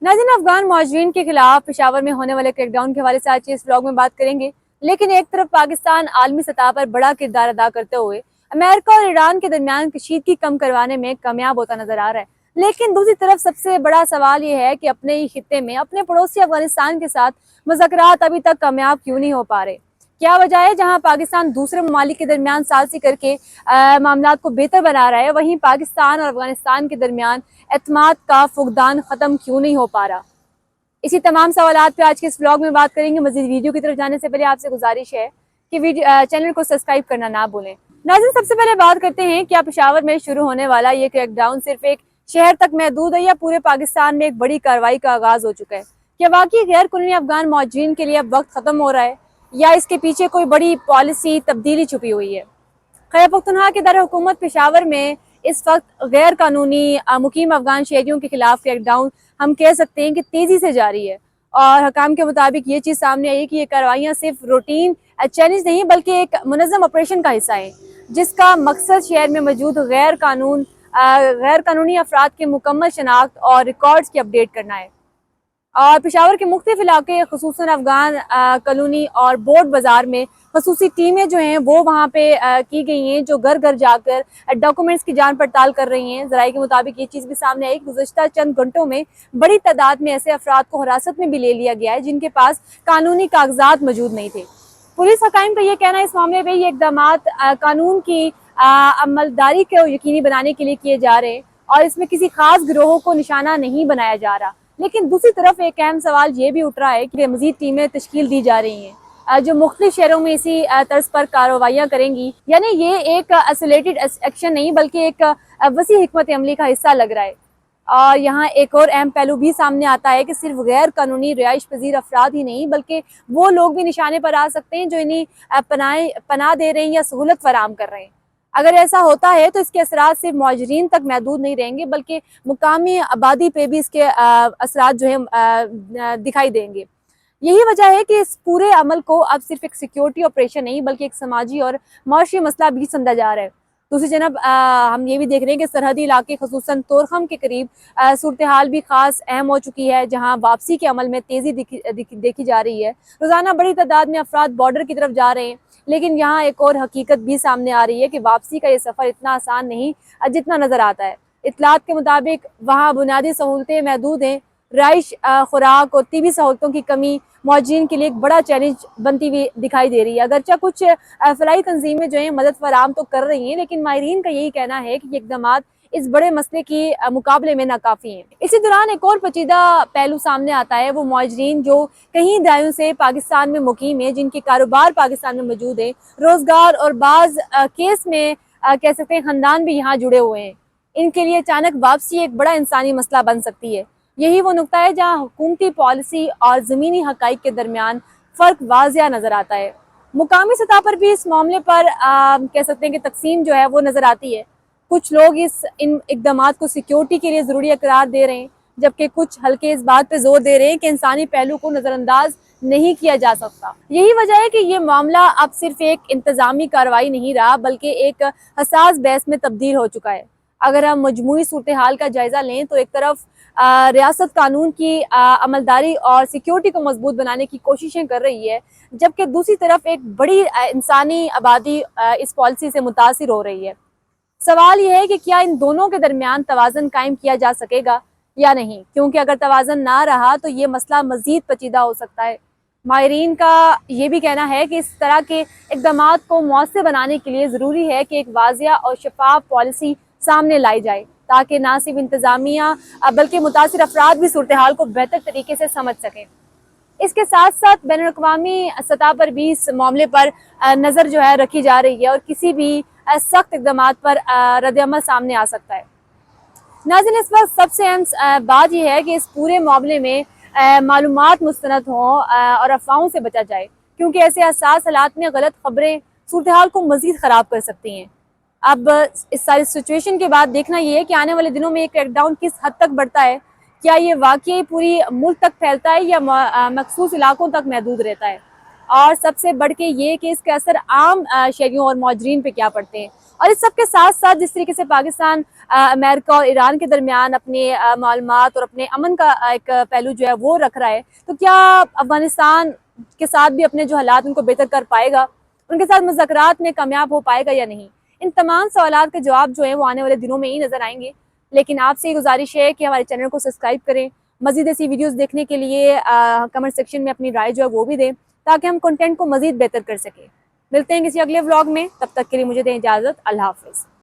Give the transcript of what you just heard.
नाज़रीन, अफगान मुहाजिरीन के खिलाफ पेशावर में होने वाले क्रैकडाउन के हवाले से आज इस व्लॉग में बात करेंगे। लेकिन एक तरफ पाकिस्तान आलमी सतह पर बड़ा किरदार अदा करते हुए अमेरिका और ईरान के दरमियान कशीदगी कम करवाने में कामयाब होता नजर आ रहा है, लेकिन दूसरी तरफ सबसे बड़ा सवाल ये है कि अपने ही खित्ते में अपने पड़ोसी अफगानिस्तान के साथ मुज़ाकरात अभी तक कामयाब क्यों नहीं हो पा रहे। क्या वजह है? जहां पाकिस्तान दूसरे ममालिक के दरमियान सालसी करके मामलात को बेहतर बना रहा है, वहीं पाकिस्तान और अफगानिस्तान के दरमियान एतमाद का फुकदान खत्म क्यों नहीं हो पा रहा। इसी तमाम सवालात पे आज के इस व्लॉग में बात करेंगे। मजीद वीडियो की तरफ जाने से पहले आपसे गुजारिश है कि चैनल को सब्सक्राइब करना ना भूलें। नाज़रीन, सबसे पहले बात करते हैं क्या पेशावर में शुरू होने वाला ये क्रैकडाउन सिर्फ एक शहर तक महदूद है या पूरे पाकिस्तान में एक बड़ी कार्रवाई का आगाज हो चुका है। क्या वाकई गैर कानूनी अफगान मुहाजिरीन के लिए अब वक्त खत्म हो रहा है या इसके पीछे कोई बड़ी पॉलिसी तब्दीली छुपी हुई है। खैबर पख्तूनख्वा के दारुल हुकूमत पेशावर में इस वक्त गैर कानूनी मुकीम अफगान शहरियों के खिलाफ क्रैकडाउन हम कह सकते हैं कि तेजी से जारी है, और हकाम के मुताबिक ये चीज़ सामने आई है कि ये कार्रवाइयाँ सिर्फ रूटीन चैलेंज नहीं बल्कि एक मुनज़्ज़म ऑपरेशन का हिस्सा है, जिसका मकसद शहर में मौजूद गैर कानूनी अफराद के मुकम्मल शनाख्त और रिकॉर्ड्स की अपडेट करना है। और पेशावर के मुख्तलिफ इलाके खसूसन अफगान कॉलोनी और बोर्ड बाजार में खसूसी टीमें जो हैं वो वहाँ पे की गई हैं, जो घर घर जाकर डॉक्यूमेंट्स की जांच पड़ताल कर रही हैं। ज़राए के मुताबिक ये चीज़ भी सामने आई, गुज़श्ता चंद घंटों में बड़ी तादाद में ऐसे अफराद को हिरासत में भी ले लिया गया है जिनके पास कानूनी कागजात मौजूद नहीं थे। पुलिस हकाम का ये कहना है इस मामले में ये इकदाम कानून की अमलदारी को यकीनी बनाने के लिए किए जा रहे हैं और इसमें किसी खास गिरोह को निशाना नहीं बनाया जा रहा। लेकिन दूसरी तरफ एक अहम सवाल ये भी उठ रहा है कि मज़ीद टीमें तश्कील दी जा रही हैं जो मुख्तलिफ शहरों में इसी तर्ज पर कार्रवाइयाँ करेंगी। यानी ये एक आइसोलेटेड एक्शन नहीं बल्कि एक वसी हिकमत अमली का हिस्सा लग रहा है। और यहाँ एक और अहम पहलू भी सामने आता है कि सिर्फ गैर कानूनी रिहाइश पजीर अफराद ही नहीं बल्कि वो लोग भी निशाने पर आ सकते हैं जो इन्हें पनाह दे रहे हैं या सहूलत फराम कर रहे हैं। अगर ऐसा होता है तो इसके असरात सिर्फ मुहाजिरीन तक महदूद नहीं रहेंगे बल्कि मुकामी आबादी पे भी इसके असरात जो है दिखाई देंगे। यही वजह है कि इस पूरे अमल को अब सिर्फ एक सिक्योरिटी ऑपरेशन नहीं बल्कि एक समाजी और माशी मसला भी समझा जा रहा है। दूसरी जनब हम ये भी देख रहे हैं कि सरहदी इलाके खसूसन तोरखम के करीब सूरत हाल भी खास अहम हो चुकी है, जहाँ वापसी के अमल में तेज़ी देखी जा रही है। रोज़ाना बड़ी तादाद में अफराद बॉर्डर की तरफ जा रहे हैं, लेकिन यहाँ एक और हकीकत भी सामने आ रही है कि वापसी का ये सफ़र इतना आसान नहीं जितना नज़र आता है। इतलात के मुताबिक वहाँ बुनियादी सहूलतें महदूद हैं। राइश, खुराक और तिबी सहूलतों की कमी मुहाजिरीन के लिए एक बड़ा चैलेंज बनती हुई दिखाई दे रही है। अगरचे कुछ फलाई तंजीमें जो हैं मदद फराहम तो कर रही हैं, लेकिन माहिरीन का यही कहना है कि ये इक़दामात इस बड़े मसले के मुकाबले में नाकाफ़ी हैं। इसी दौरान एक और पेचीदा पहलू सामने आता है, वो मुहाजिरीन जो कहीं दहाइयों से पाकिस्तान में मुकीम है, जिनके कारोबार पाकिस्तान में मौजूद है, रोज़गार और बाज़ केस में कह सकते हैं ख़ानदान भी यहाँ जुड़े हुए हैं। इनके लिए अचानक वापसी एक बड़ा इंसानी मसला बन सकती है। यही वो नुक्ता है जहाँ हुकूमती पॉलिसी और ज़मीनी हक़ाइक़ के दरमियान फ़र्क वाज़िया नज़र आता है। मुकामी सतह पर भी इस मामले पर कह सकते हैं कि तकसीम जो है वो नज़र आती है। कुछ लोग इन इक़दामात को सिक्योरिटी के लिए ज़रूरी करार दे रहे हैं, जबकि कुछ हल्के इस बात पे जोर दे रहे हैं कि इंसानी पहलू को नज़रअंदाज नहीं किया जा सकता। यही वजह है कि ये मामला अब सिर्फ एक इंतज़ामी कार्रवाई नहीं रहा बल्कि एक हसास बहस में तब्दील हो चुका है। अगर हम मजमूई सूरत हाल का जायज़ा लें तो एक तरफ रियासत कानून की अमलदारी और सिक्योरिटी को मजबूत बनाने की कोशिशें कर रही है, जबकि दूसरी तरफ एक बड़ी इंसानी आबादी इस पॉलिसी से मुतासिर हो रही है। सवाल यह है कि क्या इन दोनों के दरमियान तवाज़न कायम किया जा सकेगा या नहीं, क्योंकि अगर तवाज़न ना रहा तो ये मसला मज़ीद पेचीदा हो सकता है। माहिरीन का ये भी कहना है कि इस तरह के इक़दामात को मौसर बनाने के लिए ज़रूरी है कि एक वाज़िया और शफाफ पॉलिसी सामने लाई जाए, ताकि ना सिर्फ इंतज़ामिया बल्कि मुतासिर अफराद भी सूरत हाल को बेहतर तरीके से समझ सकें। इसके साथ साथ बैनुल-अक़वामी सतह पर भी इस मामले पर नज़र जो है रखी जा रही है और किसी भी सख्त इक़दामात पर रद्द-ए-अमल सामने आ सकता है। नाज़रीन, इस वक्त सबसे अहम बात यह है कि इस पूरे मामले में मालूमात मुस्तनद हों और अफवाहों से बचा जाए, क्योंकि ऐसे हसास हालात में गलत खबरें सूरत हाल को मज़ीद ख़राब कर सकती हैं। अब इस सारी सिचुएशन के बाद देखना ये है कि आने वाले दिनों में ये क्रैकडाउन किस हद तक बढ़ता है। क्या ये वाकई पूरी मुल्क तक फैलता है या मखसूस इलाकों तक महदूद रहता है, और सबसे बढ़ के ये कि इसके असर आम शहरियों और मुहाजिरीन पे क्या पड़ते हैं। اور اس سب کے ساتھ ساتھ جس طریقے سے پاکستان امریکہ اور ایران کے درمیان اپنے معلومات اور اپنے امن کا ایک پہلو جو ہے وہ رکھ رہا ہے، تو کیا افغانستان کے ساتھ بھی اپنے جو حالات ان کو بہتر کر پائے گا، ان کے ساتھ مذاکرات میں کامیاب ہو پائے گا یا نہیں؟ ان تمام سوالات کے جواب جو ہیں وہ آنے والے دنوں میں ہی نظر آئیں گے، لیکن آپ سے یہ گزارش ہے کہ ہمارے چینل کو سبسکرائب کریں، مزید ایسی ویڈیوز دیکھنے کے لیے کمنٹ سیکشن میں اپنی رائے جو ہے وہ بھی دیں تاکہ ہم کنٹینٹ کو مزید بہتر کر سکیں۔ ملتے ہیں کسی اگلے ولاگ میں، تب تک کے لیے مجھے دیں اجازت، اللہ حافظ۔